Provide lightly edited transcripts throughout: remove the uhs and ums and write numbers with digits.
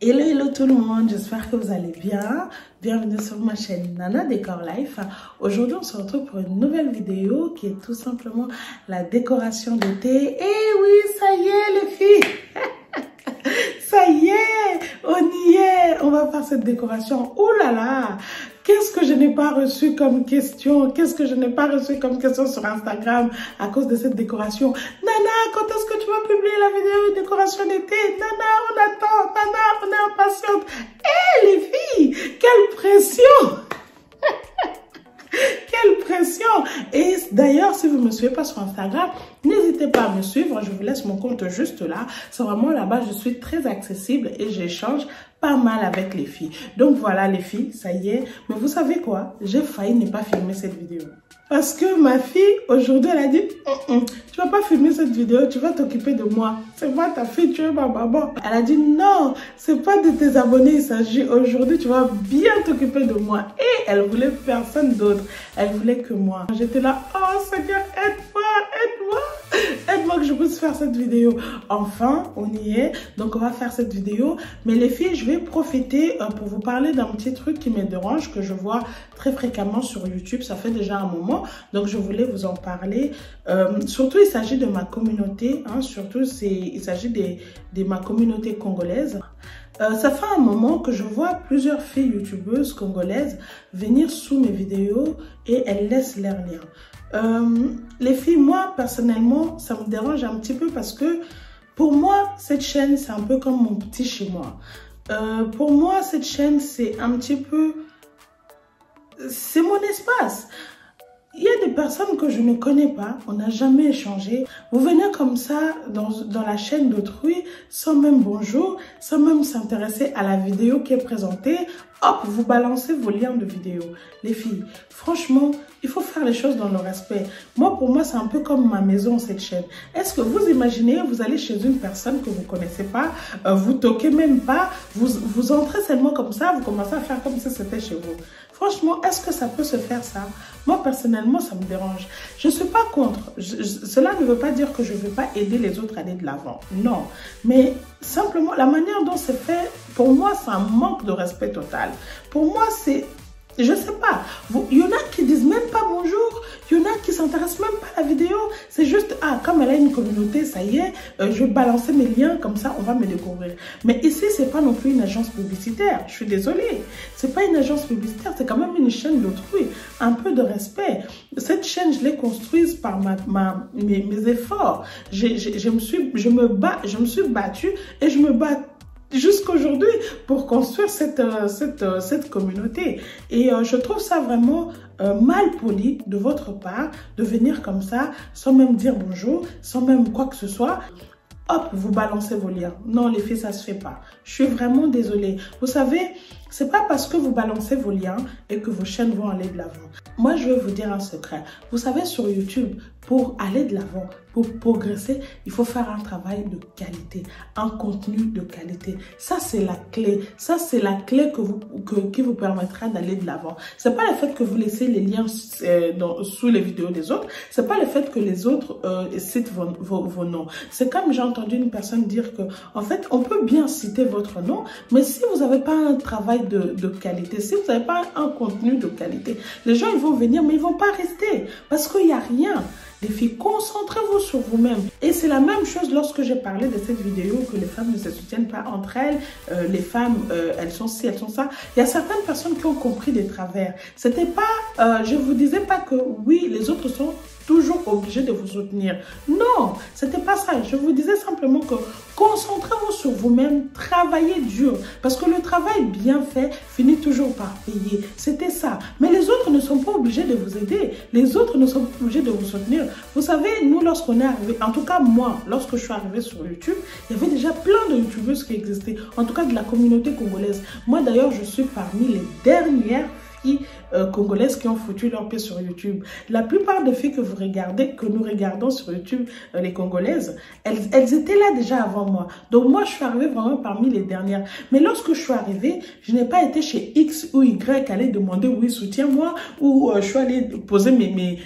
Hello, hello tout le monde, j'espère que vous allez bien. Bienvenue sur ma chaîne Nana Décor Life. Aujourd'hui, on se retrouve pour une nouvelle vidéo qui est tout simplement la décoration d'été. Et oui, ça y est les filles, ça y est, on y est. On va faire cette décoration. Ouh là là, qu'est-ce que je n'ai pas reçu comme question? Qu'est-ce que je n'ai pas reçu comme question sur Instagram à cause de cette décoration? Nana, quand est-ce que tu vas publier la vidéo de décoration d'été? Nana, on attend. Nana, on est impatiente. Eh les filles, quelle pression! Quelle pression! Et d'ailleurs, si vous ne me suivez pas sur Instagram, n'hésitez pas à me suivre. Je vous laisse mon compte juste là. C'est vraiment là-bas, je suis très accessible et j'échange pas mal avec les filles. Donc voilà les filles, ça y est. Mais vous savez quoi? J'ai failli ne pas filmer cette vidéo. Parce que ma fille, aujourd'hui, elle a dit, tu vas pas filmer cette vidéo, tu vas t'occuper de moi. C'est moi ta fille, tu es ma maman. Elle a dit, non, c'est pas de tes abonnés, il s'agit aujourd'hui, tu vas bien t'occuper de moi. Et elle voulait personne d'autre. Elle voulait que moi. J'étais là, oh Seigneur, aide-moi, aide-moi. Aide-moi que je puisse faire cette vidéo. Enfin, on y est. Donc, on va faire cette vidéo. Mais les filles, je vais profiter pour vous parler d'un petit truc qui me dérange, que je vois très fréquemment sur YouTube. Ça fait déjà un moment. Donc, je voulais vous en parler. Surtout, il s'agit de ma communauté. Hein, surtout, il s'agit de ma communauté congolaise. Ça fait un moment que je vois plusieurs filles youtubeuses congolaises venir sous mes vidéos et elles laissent leurs liens. Les filles, moi, personnellement, ça me dérange un petit peu parce que pour moi, cette chaîne, c'est un peu comme mon petit chez moi. Pour moi, cette chaîne, c'est un petit peu... c'est mon espace. Il y a des personnes que je ne connais pas, on n'a jamais échangé. Vous venez comme ça dans la chaîne d'autrui, sans même bonjour, sans même s'intéresser à la vidéo qui est présentée. Hop, vous balancez vos liens de vidéo. Les filles, franchement, il faut faire les choses dans le respect. Moi, pour moi, c'est un peu comme ma maison, cette chaîne. Est-ce que vous imaginez, vous allez chez une personne que vous ne connaissez pas, vous toquez même pas, vous entrez seulement comme ça, vous commencez à faire comme si c'était chez vous. Franchement, est-ce que ça peut se faire ça? Moi, personnellement, ça me dérange. Je ne suis pas contre. Cela ne veut pas dire que je ne veux pas aider les autres à aller de l'avant. Non. Mais simplement, la manière dont c'est fait, pour moi, c'est un manque de respect total. Pour moi, c'est... je sais pas. Il y en a qui disent même pas bonjour. Il y en a qui s'intéressent même pas à la vidéo. C'est juste, ah, comme elle a une communauté, ça y est, je vais balancer mes liens, comme ça, on va me découvrir. Mais ici, c'est pas non plus une agence publicitaire. Je suis désolée. C'est pas une agence publicitaire, c'est quand même une chaîne d'autrui. Un peu de respect. Cette chaîne, je l'ai construite par mes efforts. Je me suis battue et je me bats jusqu'aujourd'hui pour construire cette communauté. Et je trouve ça vraiment mal poli de votre part de venir comme ça sans même dire bonjour, sans même quoi que ce soit. Hop, vous balancez vos liens. Non, les filles, ça se fait pas. Je suis vraiment désolée. Vous savez, c'est pas parce que vous balancez vos liens et que vos chaînes vont aller de l'avant. Moi, je vais vous dire un secret. Vous savez, sur YouTube, pour aller de l'avant, pour progresser, il faut faire un travail de qualité, un contenu de qualité. Ça, c'est la clé. Ça, c'est la clé qui vous permettra d'aller de l'avant. C'est pas le fait que vous laissez les liens sous les vidéos des autres. C'est pas le fait que les autres citent vos noms. C'est comme j'ai entendu une personne dire que, en fait, on peut bien citer votre nom, mais si vous n'avez pas un travail de qualité, si vous n'avez pas un contenu de qualité, les gens, ils vont venir, mais ils vont pas rester parce qu'il n'y a rien. Les filles, concentrez-vous sur vous-même. Et c'est la même chose lorsque j'ai parlé de cette vidéo que les femmes ne se soutiennent pas entre elles. Les femmes, elles sont ci, elles sont ça. Il y a certaines personnes qui ont compris des travers. C'était pas, je vous disais pas que oui, les autres sont toujours obligés de vous soutenir. Non, c'était pas ça. Je vous disais simplement que concentrez-vous sur vous-même, travaillez dur. Parce que le travail bien fait finit toujours par payer. C'était ça. Mais les autres ne sont pas obligés de vous aider. Les autres ne sont pas obligés de vous soutenir. Vous savez, nous, lorsqu'on est arrivé, en tout cas moi, lorsque je suis arrivée sur YouTube, il y avait déjà plein de youtubeuses qui existaient. En tout cas, de la communauté congolaise. Moi, d'ailleurs, je suis parmi les dernières filles congolaises qui ont foutu leur pied sur YouTube. La plupart des filles que vous regardez, que nous regardons sur YouTube, les Congolaises, elles étaient là déjà avant moi. Donc moi, je suis arrivée vraiment parmi les dernières. Mais lorsque je suis arrivée, je n'ai pas été chez X ou Y aller demander oui, soutiens-moi, ou je suis allée poser mes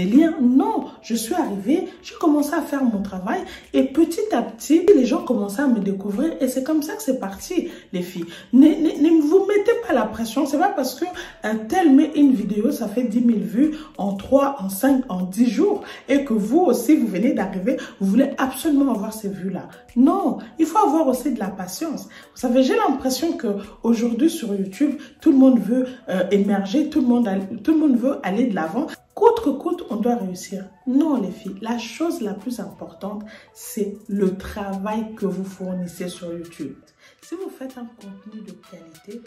liens. Non, je suis arrivée, j'ai commencé à faire mon travail et petit à petit, les gens commençaient à me découvrir et c'est comme ça que c'est parti, les filles. Ne vous mettez pas la pression, c'est pas parce que un tel met une vidéo, ça fait 10 000 vues en 3, en 5, en 10 jours et que vous aussi, vous venez d'arriver, vous voulez absolument avoir ces vues-là. Non, il faut avoir aussi de la patience. Vous savez, j'ai l'impression que aujourd'hui sur YouTube, tout le monde veut émerger, tout le monde veut aller de l'avant. Coûte que coûte, on doit réussir. Non, les filles, la chose la plus importante, c'est le travail que vous fournissez sur YouTube. Si vous faites un contenu de qualité,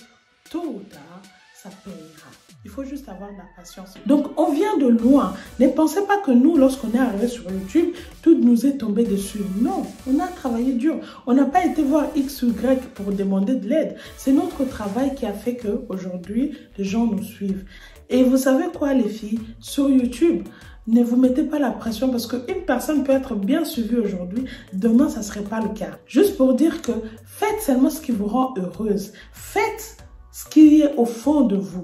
tôt ou tard, ça payera. Il faut juste avoir de la patience. Donc, on vient de loin. Ne pensez pas que nous, lorsqu'on est arrivé sur YouTube, tout nous est tombé dessus. Non, on a travaillé dur. On n'a pas été voir X ou Y pour demander de l'aide. C'est notre travail qui a fait qu'aujourd'hui, les gens nous suivent. Et vous savez quoi, les filles? Sur YouTube, ne vous mettez pas la pression parce qu'une personne peut être bien suivie aujourd'hui, demain, ça ne serait pas le cas. Juste pour dire que faites seulement ce qui vous rend heureuse. Faites ce qui est au fond de vous.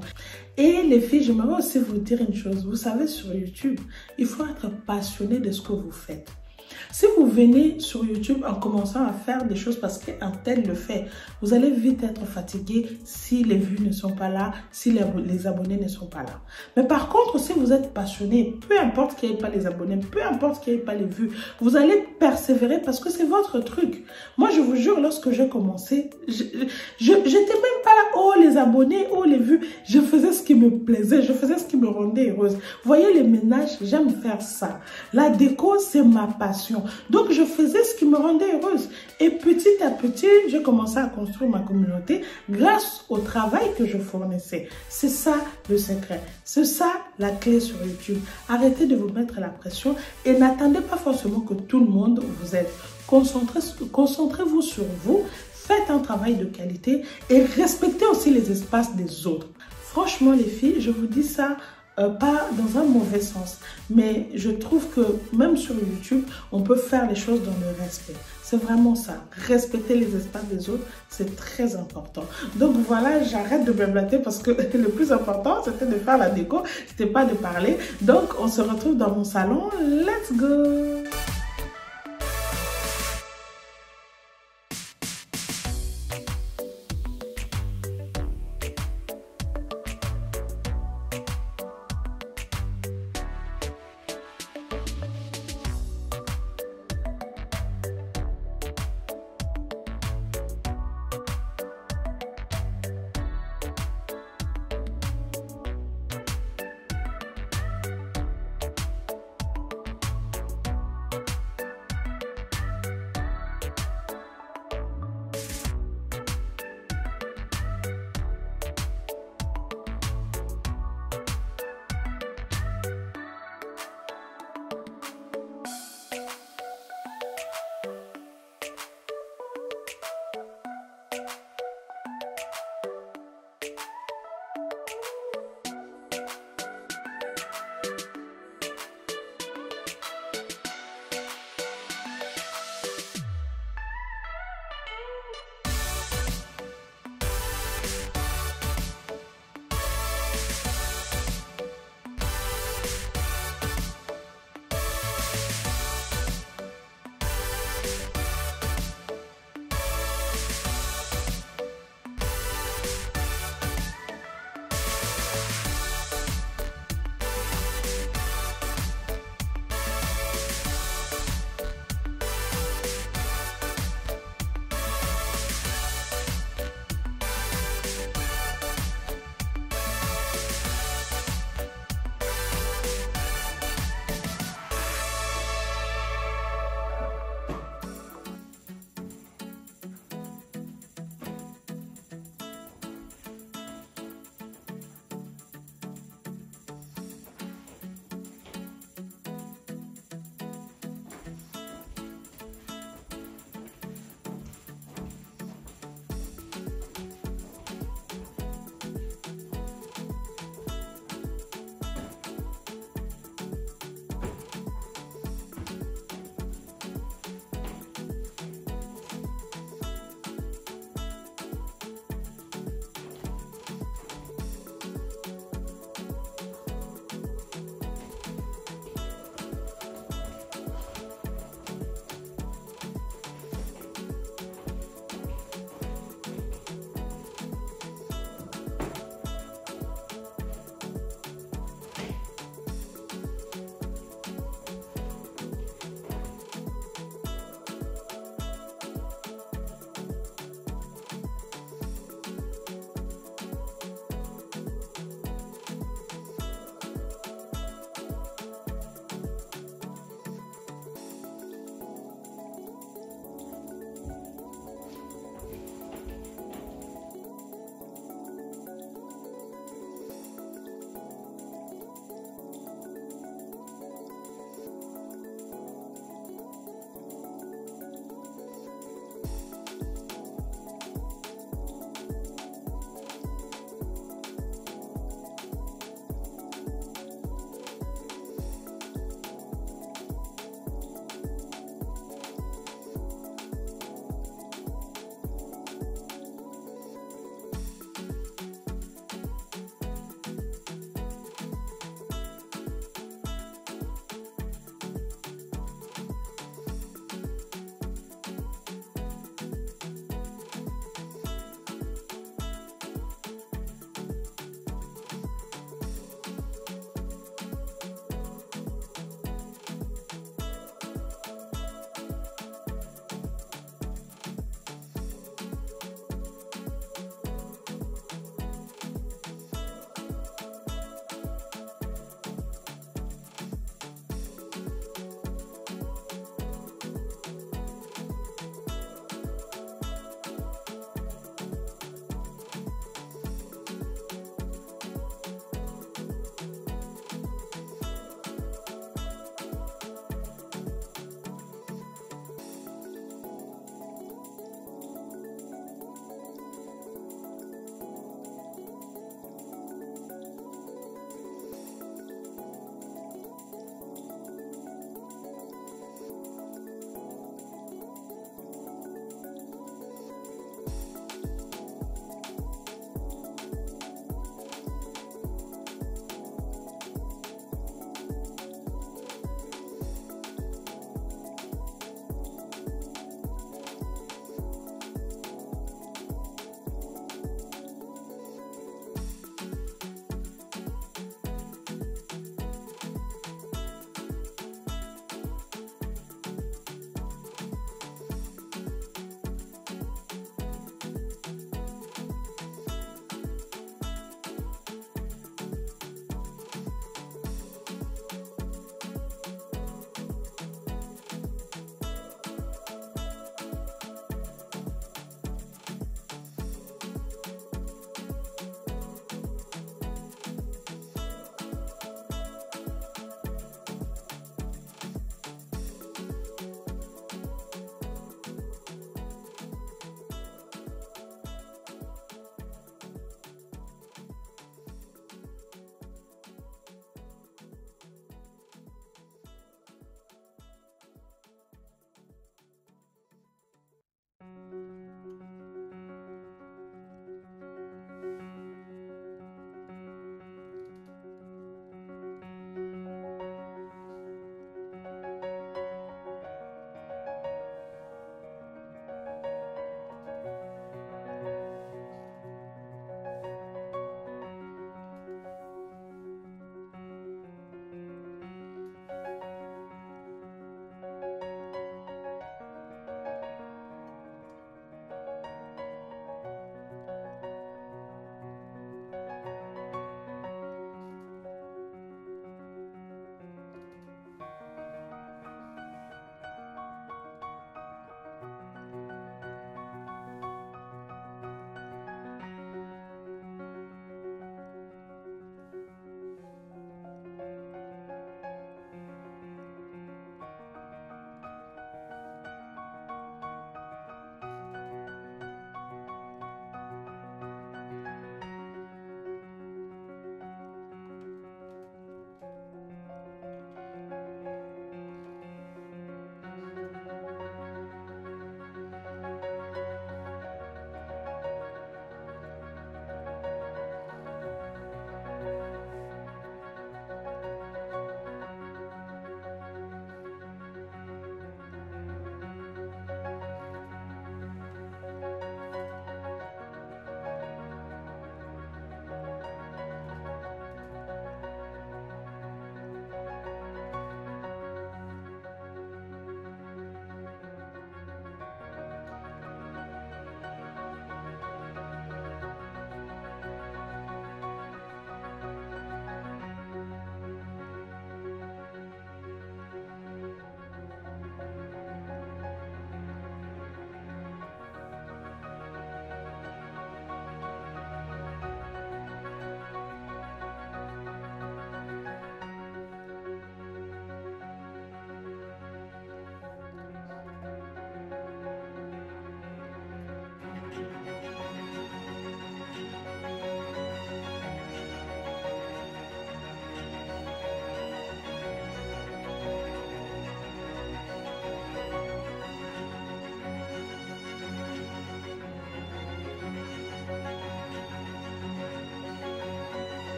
Et les filles, j'aimerais aussi vous dire une chose. Vous savez, sur YouTube, il faut être passionné de ce que vous faites. Si vous venez sur YouTube en commençant à faire des choses parce qu'un tel le fait, vous allez vite être fatigué si les vues ne sont pas là, si les abonnés ne sont pas là. Mais par contre, si vous êtes passionné, peu importe qu'il n'y ait pas les abonnés, peu importe qu'il n'y ait pas les vues, vous allez persévérer parce que c'est votre truc. Moi, je vous jure, lorsque j'ai commencé, j'étais même pas là, oh les abonnés, oh les vues. Je faisais ce qui me plaisait, je faisais ce qui me rendait heureuse. Vous voyez, les ménages, j'aime faire ça. La déco, c'est ma passion. Donc, je faisais ce qui me rendait heureuse. Et petit à petit, j'ai commencé à construire ma communauté grâce au travail que je fournissais. C'est ça le secret. C'est ça la clé sur YouTube. Arrêtez de vous mettre la pression et n'attendez pas forcément que tout le monde vous aide. Concentrez-vous sur vous, faites un travail de qualité et respectez aussi les espaces des autres. Franchement, les filles, je vous dis ça pas dans un mauvais sens, mais je trouve que même sur YouTube, on peut faire les choses dans le respect. C'est vraiment ça. Respecter les espaces des autres, c'est très important. Donc voilà, j'arrête de blablater parce que le plus important, c'était de faire la déco, c'était pas de parler. Donc on se retrouve dans mon salon. Let's go!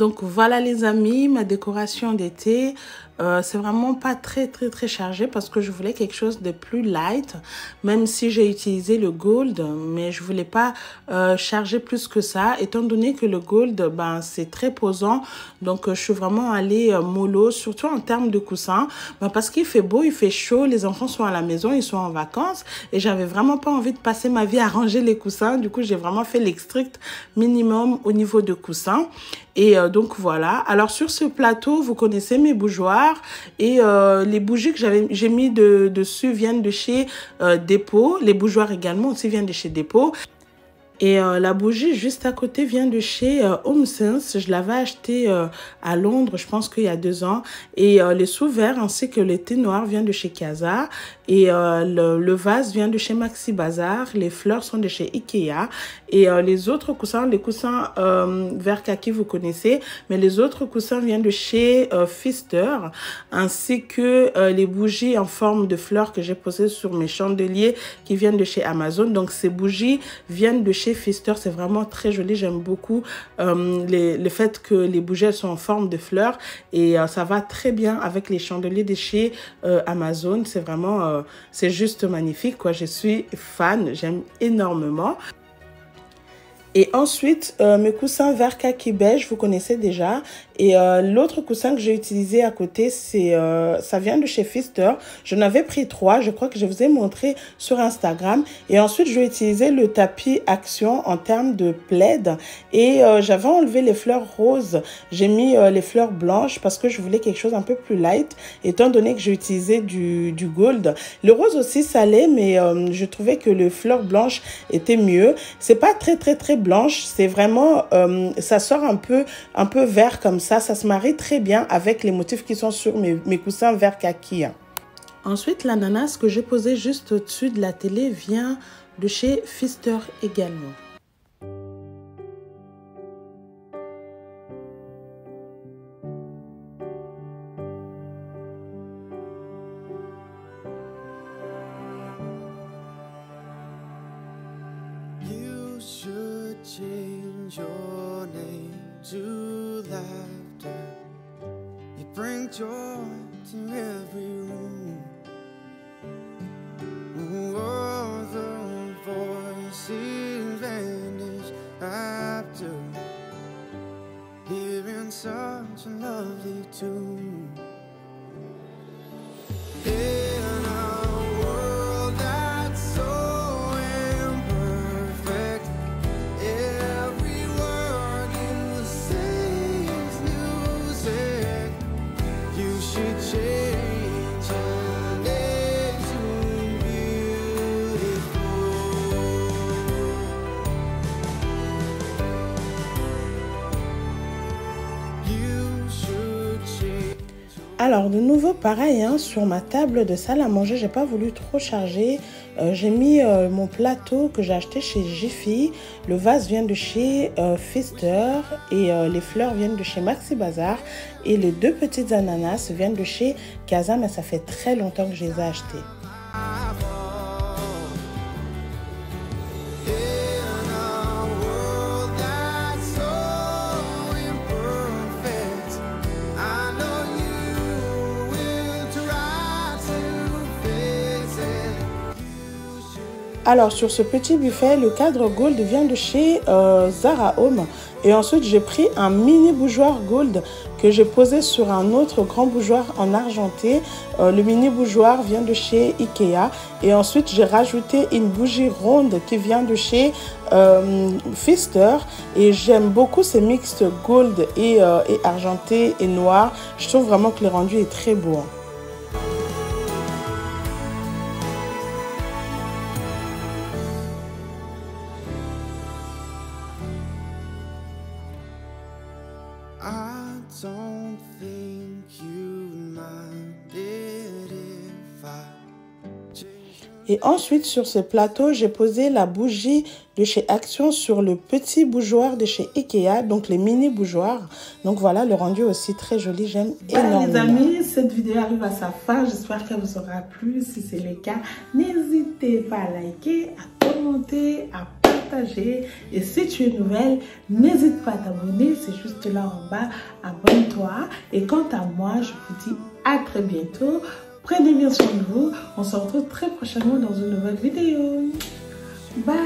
Donc voilà les amis, ma décoration d'été. C'est vraiment pas très chargé parce que je voulais quelque chose de plus light, même si j'ai utilisé le gold, mais je voulais pas charger plus que ça, étant donné que le gold, ben, c'est très posant. Donc je suis vraiment allée mollo, surtout en termes de coussins, ben, parce qu'il fait beau, il fait chaud, les enfants sont à la maison, ils sont en vacances et j'avais vraiment pas envie de passer ma vie à ranger les coussins. Du coup, j'ai vraiment fait le strict minimum au niveau de coussins. Et donc voilà. Alors sur ce plateau, vous connaissez mes bougeoirs et les bougies que j'ai mis dessus viennent de chez Dépôt. Les bougeoirs également aussi viennent de chez Dépôt. Et la bougie juste à côté vient de chez HomeSense. Je l'avais acheté à Londres, je pense qu'il y a 2 ans. Et les sous-verts ainsi que le thé noir vient de chez Casa. Et le vase vient de chez Maxi Bazar. Les fleurs sont de chez Ikea. Et les autres coussins, les coussins vert kaki, vous connaissez. Mais les autres coussins viennent de chez Pfister. Ainsi que les bougies en forme de fleurs que j'ai posées sur mes chandeliers qui viennent de chez Amazon. Donc ces bougies viennent de chez Pfister. C'est vraiment très joli. J'aime beaucoup le fait que les bougies elles sont en forme de fleurs. Et ça va très bien avec les chandeliers de chez Amazon. C'est vraiment... c'est juste magnifique, quoi. Je suis fan, j'aime énormément. Et ensuite, mes coussins vert kaki beige, vous connaissez déjà. Et l'autre coussin que j'ai utilisé à côté, ça vient de chez Pfister. J'en avais pris 3, je crois que je vous ai montré sur Instagram. Et ensuite, je vais utiliser le tapis Action en termes de plaid. Et j'avais enlevé les fleurs roses. J'ai mis les fleurs blanches parce que je voulais quelque chose un peu plus light, étant donné que j'ai utilisé du gold. Le rose aussi, ça allait, mais je trouvais que les fleurs blanches étaient mieux. C'est pas très blanche, c'est vraiment, ça sort un peu vert comme ça se marie très bien avec les motifs qui sont sur mes coussins vert kaki. Ensuite, l'ananas que j'ai posé juste au-dessus de la télé vient de chez Pfister également. Change your name to laughter. You bring joy to every room. All the voices vanish after hearing such a lovely tune. In a world that's so imperfect, every word you say is music. You should change your name to beautiful. You should change. Alors de nouveau pareil, hein, sur ma table de salle à manger, j'ai pas voulu trop charger. J'ai mis mon plateau que j'ai acheté chez Jiffy. Le vase vient de chez Pfister et les fleurs viennent de chez Maxi Bazar. Et les 2 petites ananas viennent de chez Casa, mais ça fait très longtemps que je les ai achetées. Alors sur ce petit buffet, le cadre gold vient de chez Zara Home. Et ensuite j'ai pris un mini bougeoir gold que j'ai posé sur un autre grand bougeoir en argenté. Le mini bougeoir vient de chez Ikea. Et ensuite j'ai rajouté une bougie ronde qui vient de chez Pfister. Et j'aime beaucoup ces mixtes gold et argenté et noir. Je trouve vraiment que le rendu est très beau. Don't think you minded if I... Et ensuite, sur ce plateau, j'ai posé la bougie de chez Action sur le petit bougeoir de chez Ikea, donc les mini bougeoirs. Donc voilà, le rendu aussi très joli, j'aime énormément. Les amis, cette vidéo arrive à sa fin. J'espère qu'elle vous aura plu. Si c'est le cas, n'hésitez pas à liker, à commenter, à partager partager. Et si tu es nouvelle, n'hésite pas à t'abonner, c'est juste là en bas, abonne-toi. Et quant à moi, je vous dis à très bientôt. Prenez bien soin de vous. On se retrouve très prochainement dans une nouvelle vidéo. Bye!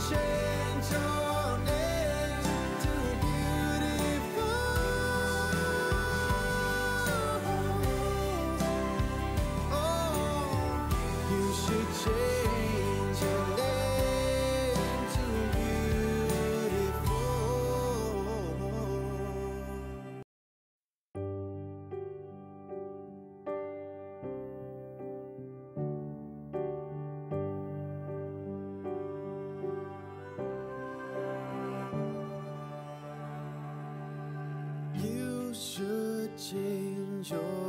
Change your name to beautiful. You should change your